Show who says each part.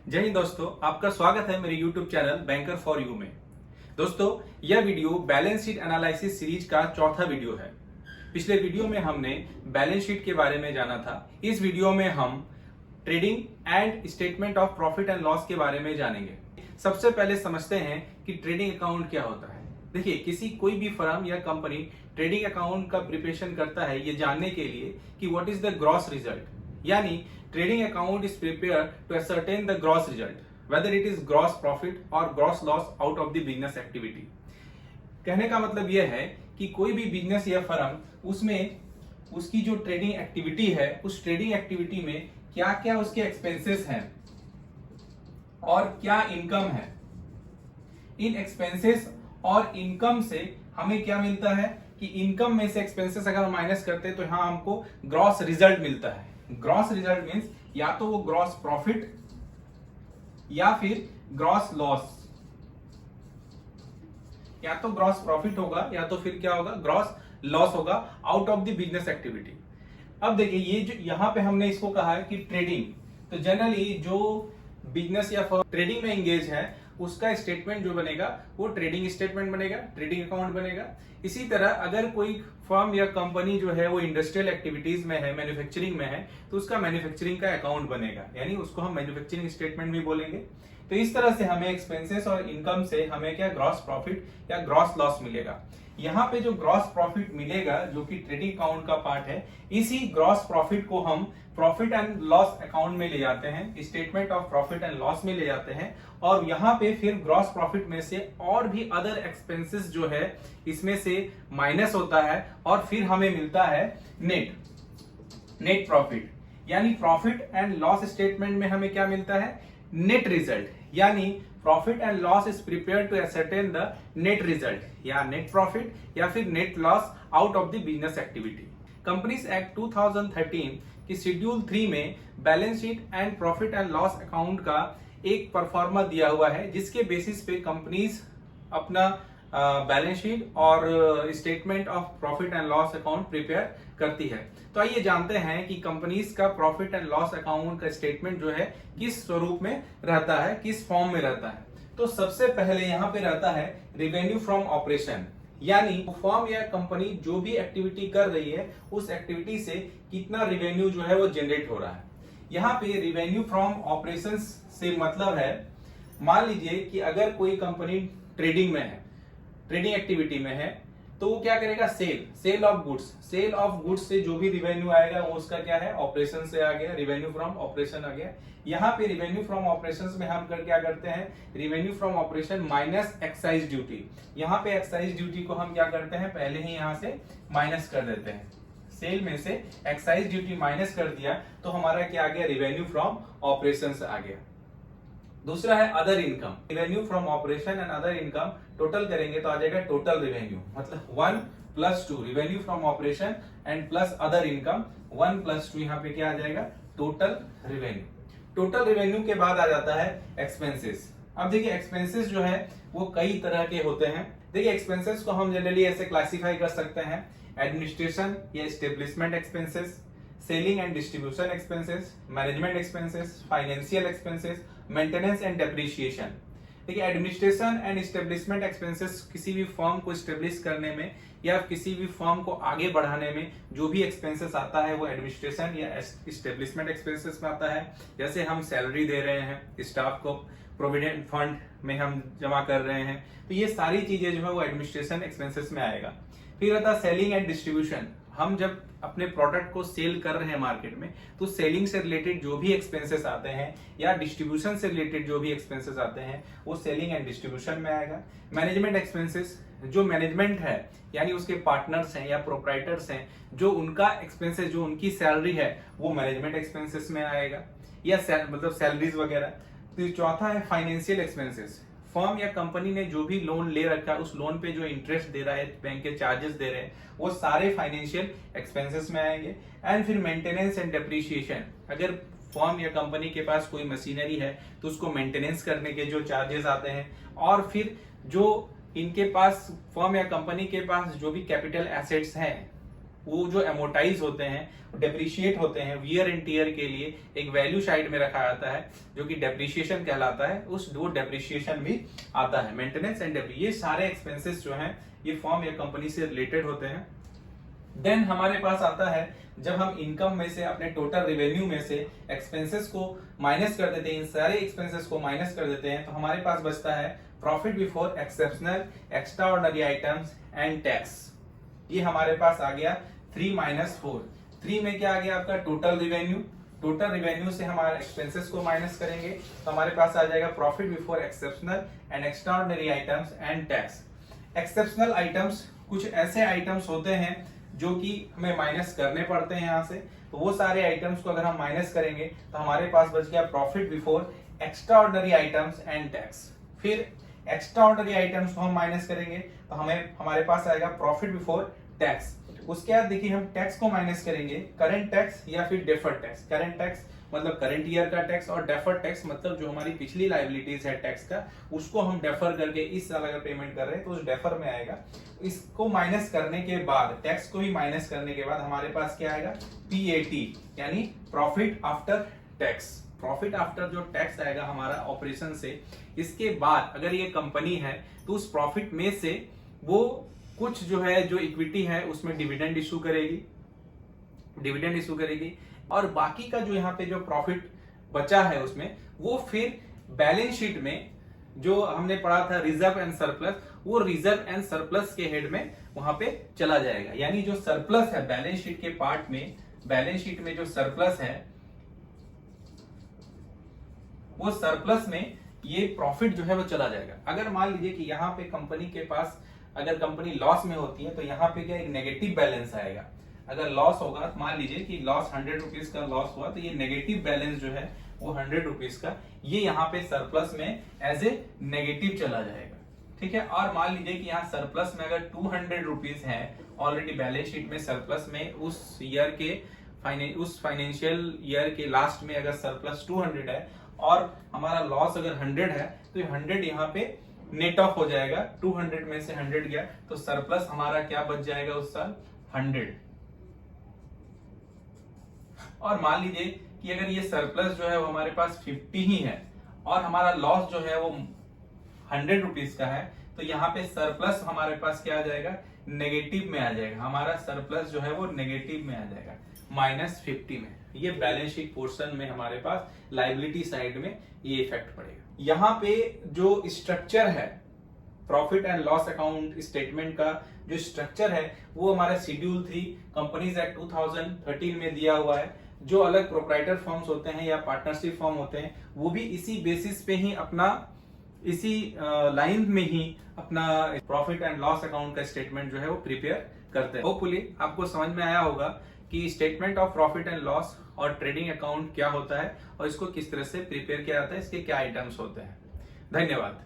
Speaker 1: जय हिंद दोस्तों, आपका स्वागत है मेरे YouTube channel banker for you में। दोस्तों, यह video balance sheet analysis series का चौथा वीडियो है। पिछले वीडियो में हमने बैलेंस शीट के बारे में जाना था। इस वीडियो में हम trading and statement of profit and loss के बारे में जानेंगे। सबसे पहले समझते हैं कि ट्रेडिंग अकाउंट क्या होता है। देखिए, कोई भी फर्म या कंपनी ट्रेडिंग अकाउंट का प्रिपरेशन करता है ये जानने के लिए कि what is the gross result, यानी trading account is prepared to ascertain the gross result, whether it is gross profit or gross loss out of the business activity। कहने का मतलब यह है कि कोई भी बिजनेस या फर्म उसमें उसकी जो ट्रेडिंग एक्टिविटी है, उस ट्रेडिंग एक्टिविटी में क्या क्या उसके एक्सपेंसेस हैं और क्या इनकम है। इन एक्सपेंसेस और इनकम से हमें क्या मिलता है कि इनकम में से एक्सपेंसेस अगर माइनस करते हैं तो यहां हमको ग्रॉस रिजल्ट मिलता है। ग्रॉस रिजल्ट मींस या तो वो ग्रॉस प्रॉफिट या फिर ग्रॉस लॉस, या तो ग्रॉस प्रॉफिट होगा या तो फिर क्या होगा, ग्रॉस लॉस होगा out of the business activity. अब देखिए, ये जो यहां पे हमने इसको कहा है कि ट्रेडिंग, तो जनरली जो बिजनेस या ट्रेडिंग में एंगेज है उसका स्टेटमेंट जो बनेगा वो ट्रेडिंग स्टेटमेंट बनेगा, ट्रेडिंग अकाउंट बनेगा। इसी तरह अगर कोई फर्म या कंपनी जो है वो इंडस्ट्रियल एक्टिविटीज में है, मैन्युफैक्चरिंग में है, तो उसका मैन्युफैक्चरिंग का अकाउंट बनेगा, यानी उसको हम मैन्युफैक्चरिंग स्टेटमेंट भी बोलेंगे। तो इस तरह से हमें एक्सपेंसेस और इनकम से हमें क्या ग्रॉस प्रॉफिट या ग्रॉस लॉस मिलेगा। यहाँ पे जो ग्रॉस प्रॉफिट मिलेगा जो कि ट्रेडिंग अकाउंट का पार्ट है, इसी ग्रॉस प्रॉफिट को हम प्रॉफिट एंड लॉस अकाउंट में ले जाते हैं, statement of profit and loss में ले जाते हैं, और यहाँ पे फिर ग्रॉस प्रॉफिट में से और भी अदर एक्सपेंसेस जो है इसमें से माइनस होता है और फिर हमें मिलता है नेट प्रॉफिट। यानी प्रॉफिट एंड लॉस स्टेटमेंट में हमें क्या मिलता है, नेट रिजल्ट, यानी profit and loss is prepared to ascertain the net result या नेट प्रॉफिट या फिर net loss out of the business activity. Companies act 2013 की शेड्यूल 3 में balance sheet and profit and loss account का एक pro forma दिया हुआ है, जिसके बेसिस पे कंपनीज अपना बैलेंस शीट और statement of profit and loss account prepare करती है। तो आइए जानते हैं कि कंपनीज का प्रॉफिट एंड लॉस अकाउंट का स्टेटमेंट जो है किस स्वरूप में रहता है, किस फॉर्म में रहता है। तो सबसे पहले यहाँ पे रहता है रेवेन्यू फ्रॉम ऑपरेशन, यानी फर्म या कंपनी जो भी एक्टिविटी कर रही है उस एक्टिविटी से कितना रेवेन्यू जो है वो जनरेट हो रहा है। यहाँ पे रेवेन्यू फ्रॉम ऑपरेशंस से मतलब है, मान लीजिए कि अगर कोई कंपनी ट्रेडिंग में है, ट्रेडिंग एक्टिविटी में है, तो वो क्या करेगा, सेल ऑफ गुड्स से जो भी रिवेन्यू आएगा वो उसका क्या है, ऑपरेशन से आ गया, रिवेन्यू फ्रॉम ऑपरेशन आ गया। यहाँ पे रिवेन्यू फ्रॉम ऑपरेशंस में हम क्या करते हैं, revenue from operation minus excise duty. यहाँ पे एक्साइज ड्यूटी को हम क्या करते हैं, पहले ही यहाँ से माइनस कर देते हैं। सेल में से एक्साइज ड्यूटी माइनस कर दिया तो हमारा क्या आ गया, रिवेन्यू फ्रॉम ऑपरेशंस आ गया। दूसरा है other income, revenue from operation and other income total करेंगे तो आ जाएगा टोटल रेवेन्यू, मतलब 1 + 2 revenue from operation and plus other income 1 + 2, यहाँ पे क्या आ जाएगा, टोटल रेवेन्यू। टोटल रेवेन्यू के बाद आ जाता है एक्सपेंसेस। अब देखिए, एक्सपेंसेस जो है वो कई तरह के होते हैं। देखिए, एक्सपेंसेस को हम जनरली ऐसे क्लासिफाई कर सकते हैं, एडमिनिस्ट्रेशन या establishment expenses, selling and distribution expenses, management expenses, financial expenses, maintenance and depreciation. देखिए, एडमिनिस्ट्रेशन एंड एस्टेब्लिशमेंट एक्सपेंसेस किसी भी फर्म को एस्टेब्लिश करने में या किसी भी फर्म को आगे बढ़ाने में जो भी एक्सपेंसेस आता है वो एडमिनिस्ट्रेशन या एस्टेब्लिशमेंट एक्सपेंसेस में आता है। जैसे हम सैलरी दे रहे हैं, स्टाफ को प्रोविडेंट फंड में हम जमा कर रहे हैं, तो ये सारी चीजें जो है वो एडमिनिस्ट्रेशन एक्सपेंसेस में आएगा। फिर आता है सेलिंग एंड डिस्ट्रीब्यूशन। हम जब अपने प्रोडक्ट को सेल कर रहे हैं मार्केट में, तो सेलिंग से रिलेटेड जो भी एक्सपेंसेस आते हैं या डिस्ट्रीब्यूशन से रिलेटेड जो भी एक्सपेंसेस आते हैं वो सेलिंग एंड डिस्ट्रीब्यूशन में आएगा। मैनेजमेंट एक्सपेंसेस, जो मैनेजमेंट है यानी उसके पार्टनर्स हैं या प्रोप्राइटर्स हैं, जो उनका एक्सपेंसेस, जो उनकी सैलरी है वो मैनेजमेंट एक्सपेंसेस में आएगा, या मतलब सैलरीज वगैरह। तो चौथा है फाइनेंशियल एक्सपेंसेस। फर्म या कंपनी ने जो भी लोन ले रखा है उस लोन पे जो इंटरेस्ट दे रहा है, बैंक के चार्जेस दे रहे हैं, वो सारे फाइनेंशियल एक्सपेंसेस में आएंगे। एंड फिर मेंटेनेंस एंड डेप्रिसिएशन, अगर फर्म या कंपनी के पास कोई मशीनरी है तो उसको मेंटेनेंस करने के जो चार्जेस आते हैं, और फिर जो इनके पास फर्म या कंपनी के पास जो भी कैपिटल एसेट्स हैं वो जो एमोटाइज होते हैं, डेप्रिशिएट होते हैं, वियर एंड टियर के लिए एक वैल्यू साइड में रखा जाता है जो कि डेप्रिशिएशन कहलाता है, उस वो डेप्रिशिएशन भी आता है। मेंटेनेंस एंड ये सारे एक्सपेंसेस जो हैं ये फर्म या कंपनी से रिलेटेड होते हैं। देन हमारे पास आता है जब हम इनकम में से अपने टोटल रेवेन्यू में से एक्सपेंसेस को माइनस कर देते हैं, इन सारे एक्सपेंसेस को माइनस कर देते हैं, तो हमारे पास बचता है profit before exceptional, extra ordinary items and tax. ये हमारे पास आ गया 3 - 4। 3 में क्या आ गया आपका टोटल रिवेन्यू, टोटल रिवेन्यू से हमारे एक्सपेंसेस को माइनस करेंगे तो हमारे पास आ जाएगा profit before exceptional and extra ordinary items and tax. Exceptional items कुछ ऐसे आइटम्स होते हैं जो कि हमें माइनस करने पड़ते हैं यहाँ से, तो वो सारे आइटम्स को अगर हम माइनस करेंगे तो हमारे पास बच गया profit before extra ordinary items and tax. फिर एक्स्ट्रा ऑर्डिनरी आइटम्स को हम माइनस करेंगे तो हमारे पास आएगा प्रॉफिट बिफोर टैक्स। उसके बाद देखिए हम टैक्स को माइनस करेंगे, करंट टैक्स या फिर डेफर्ड टैक्स। करंट टैक्स मतलब करंट ईयर का टैक्स, और डेफर्ड टैक्स मतलब जो हमारी पिछली लायबिलिटीज है टैक्स का, उसको हम डेफर करके इस साल अगर पेमेंट कर रहे हैं तो उस डेफर में आएगा। इसको माइनस करने के बाद, टैक्स को भी माइनस करने के बाद हमारे पास क्या आएगा PAT यानी profit after tax. Profit after जो टैक्स आएगा हमारा ऑपरेशन से, इसके बाद अगर ये कंपनी है तो उस प्रॉफिट में से वो कुछ जो है जो इक्विटी है उसमें डिविडेंड इशू करेगी, और बाकी का जो यहाँ पे जो प्रॉफिट बचा है उसमें वो फिर बैलेंस शीट में जो हमने पढ़ा था रिजर्व एंड सरप्लस, वो रिजर्व एंड सरप्लस के हेड में वहां पे चला जाएगा। यानी जो सरप्लस है बैलेंस शीट के पार्ट में, बैलेंस शीट में जो सरप्लस है वो सरप्लस में ये प्रॉफिट जो है वो चला जाएगा। अगर मान लीजिए कि यहाँ पे कंपनी के पास अगर कंपनी लॉस में होती है तो यहाँ पे क्या एक नेगेटिव बैलेंस आएगा। अगर लॉस होगा, मान लीजिए कि लॉस 100 रुपीज का लॉस हुआ तो ये नेगेटिव बैलेंस जो है वो 100 रुपीज का, ये यहाँ पे सरप्लस में एज ए नेगेटिव चला जाएगा। ठीक है, और मान लीजिए कि यहाँ सरप्लस में अगर 200 रुपीज है ऑलरेडी बैलेंस शीट में, सरप्लस में उस ईयर के उस फाइनेंशियल ईयर के लास्ट में अगर सरप्लस 200 है और हमारा लॉस अगर 100 है तो 100 यहाँ पे नेट ऑफ हो जाएगा। 200 में से 100 गया तो सरप्लस हमारा क्या बच जाएगा उस साल 100। और मान लीजिए कि अगर ये सरप्लस जो है वो हमारे पास 50 ही है और हमारा लॉस जो है वो 100 रुपीज का है, तो यहाँ पे सरप्लस हमारे पास क्या आ जाएगा नेगेटिव में आ जाएगा। हमारा सरप्लस जो है वो नेगेटिव में आ जाएगा -50 में। ये बैलेंस शीट पोर्शन में हमारे पास लायबिलिटी साइड में ये इफेक्ट पड़ेगा। यहाँ पे जो स्ट्रक्चर है profit and loss account statement का जो स्ट्रक्चर है वो हमारा शेड्यूल 3 कंपनीज एक्ट 2013 में दिया हुआ है। जो अलग प्रोप्राइटर फर्म्स होते हैं या पार्टनरशिप फर्म होते हैं वो भी इसी बेसिस पे ही अपना इसी लाइन में ही अपना प्रॉफिट एंड लॉस अकाउंट का स्टेटमेंट जो है वो प्रिपेयर करते हैं। होपफुली आपको समझ में आया होगा कि statement of profit and loss और ट्रेडिंग अकाउंट क्या होता है और इसको किस तरह से प्रिपेयर किया जाता है, इसके क्या आइटम्स होते हैं। धन्यवाद।